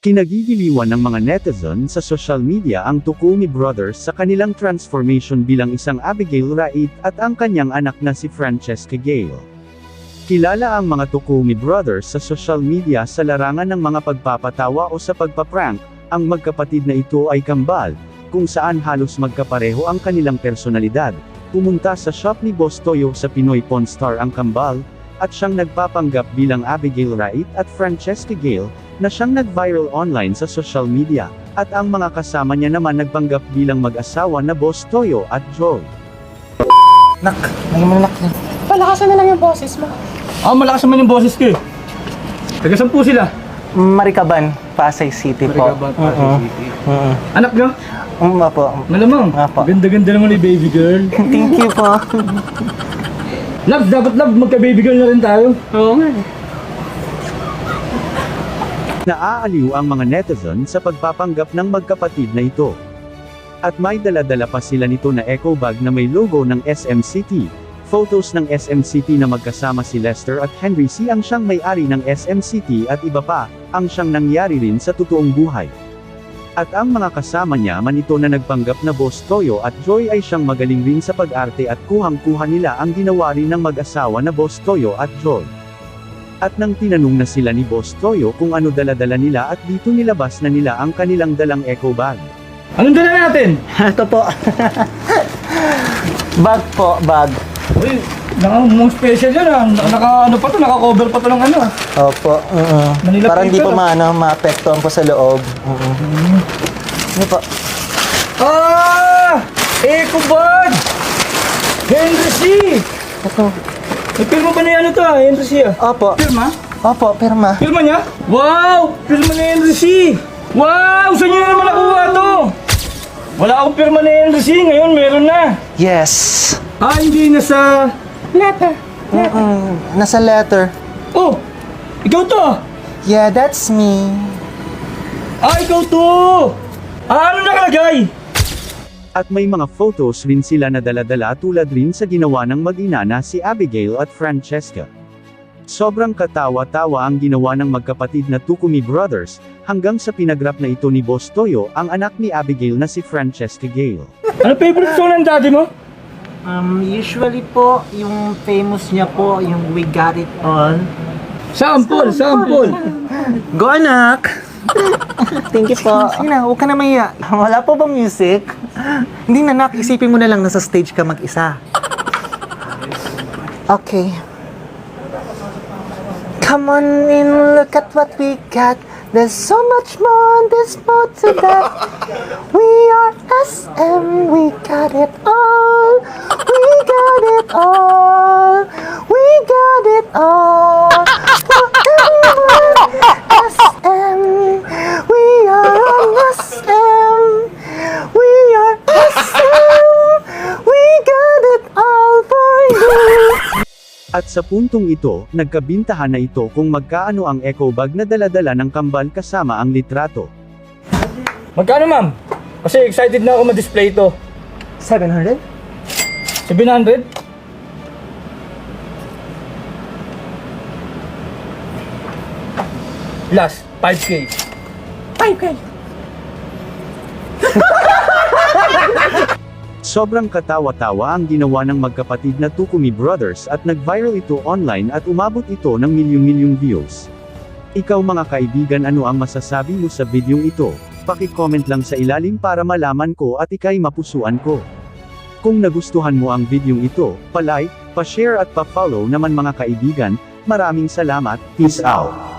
Kinagigiliwan ng mga netizen sa social media ang Tukumi brothers sa kanilang transformation bilang isang Abigail Rait at ang kanyang anak na si Francesca Gale. Kilala ang mga Tukumi brothers sa social media sa larangan ng mga pagpapatawa o sa pagpaprank. Ang magkapatid na ito ay kambal, kung saan halos magkapareho ang kanilang personalidad. Pumunta sa shop ni Boss Toyo sa Pinoy Pawn Star ang kambal, at siyang nagpapanggap bilang Abigail Rait at Francesca Gale, na siyang nag-viral online sa social media, at ang mga kasama niya naman nagpanggap bilang mag-asawa na Boss Toyo at Joy. Nak, nangimalak na. Palakasan na lang yung boses mo. Malakas naman yung boses ko eh. Taga saan po sila? Maricaban, Pasay City po. Maricaban, Pasay City. Anak nyo? Apo. Malamang. Apo. Ganda-ganda naman ni baby girl. Thank you po. Love, dapat love, magka-baby girl na rin tayo. Oo nga. Naaaliw ang mga netizen sa pagpapanggap ng magkapatid na ito. At may dala-dala pa sila nito na eco bag na may logo ng SMCT. Photos ng SMCT na magkasama si Lester at Henry C. ang siyang may-ari ng SMCT at iba pa, ang siyang nangyari rin sa totoong buhay. At ang mga kasama niya man ito na nagpanggap na Boss Toyo at Joy ay siyang magaling rin sa pag-arte at kuhang-kuha nila ang ginawa rin ng mag-asawa na Boss Toyo at Joy. At nang tinanong na sila ni Boss Toyo kung ano dala-dala nila at dito nilabas na nila ang kanilang dalang eco bag. Anong dala natin? Ito po. Bag po, bag. Uy, mga special yan ah. Naka-cover pa to ng ano ah. Opo. Manila Para hindi paper, po maapektuhan po sa loob. Ano po? Eco bag! Henry C! Ito. May pirma ba na yan ito ah? Henry C ah? Opo. Pirma? Opo, pirma. Pirma niya? Wow! Pirma ni Henry C! Wow! Saan niyo naman nakuha to? Wala akong pirma ni Henry C. Ngayon meron na. Yes. Hindi nasa... Letter. Nasa letter. Oh! Ikaw to! Yeah, that's me. Ikaw to! Ano nakalagay? At may mga photos rin sila na dala-dala tulad rin sa ginawa ng mag-ina na si Abigail at Francesca. Sobrang katawa-tawa ang ginawa ng magkapatid na Tukumi brothers, hanggang sa pinagrap na ito ni Boss Toyo ang anak ni Abigail na si Francesca Gale. Ano favorite song ng daddy mo? Usually po, yung famous niya po, yung We Got It All. Sample! Go, anak! Thank you po. Sige na, huwag ka na mahiya. Wala po bang music? Hindi na, nak. Isipin mo na lang nasa stage ka mag-isa. Okay. Come on in, look at what we got. There's so much more, there's more to that. We are SM, we got it all. We got it all. We got it all. For everyone, SM. We are on SM. We are SM. We got it all for you. At sa puntong ito, nagkabintahan na ito kung magkaano ang eco bag na dala-dala ng kambal kasama ang litrato. Magkano ma'am? Kasi excited na ako ma-display ito. 700? 700? Last, 5K. 5K. Sobrang katawa-tawa ang ginawa ng magkapatid na Tukumi brothers at nag-viral ito online at umabot ito ng milyon-milyong views. Ikaw mga kaibigan, ano ang masasabi mo sa videong ito? Paki-comment lang sa ilalim para malaman ko at ikay mapusuan ko. Kung nagustuhan mo ang videong ito, pa-like, pa-share at pa-follow naman mga kaibigan. Maraming salamat, peace out!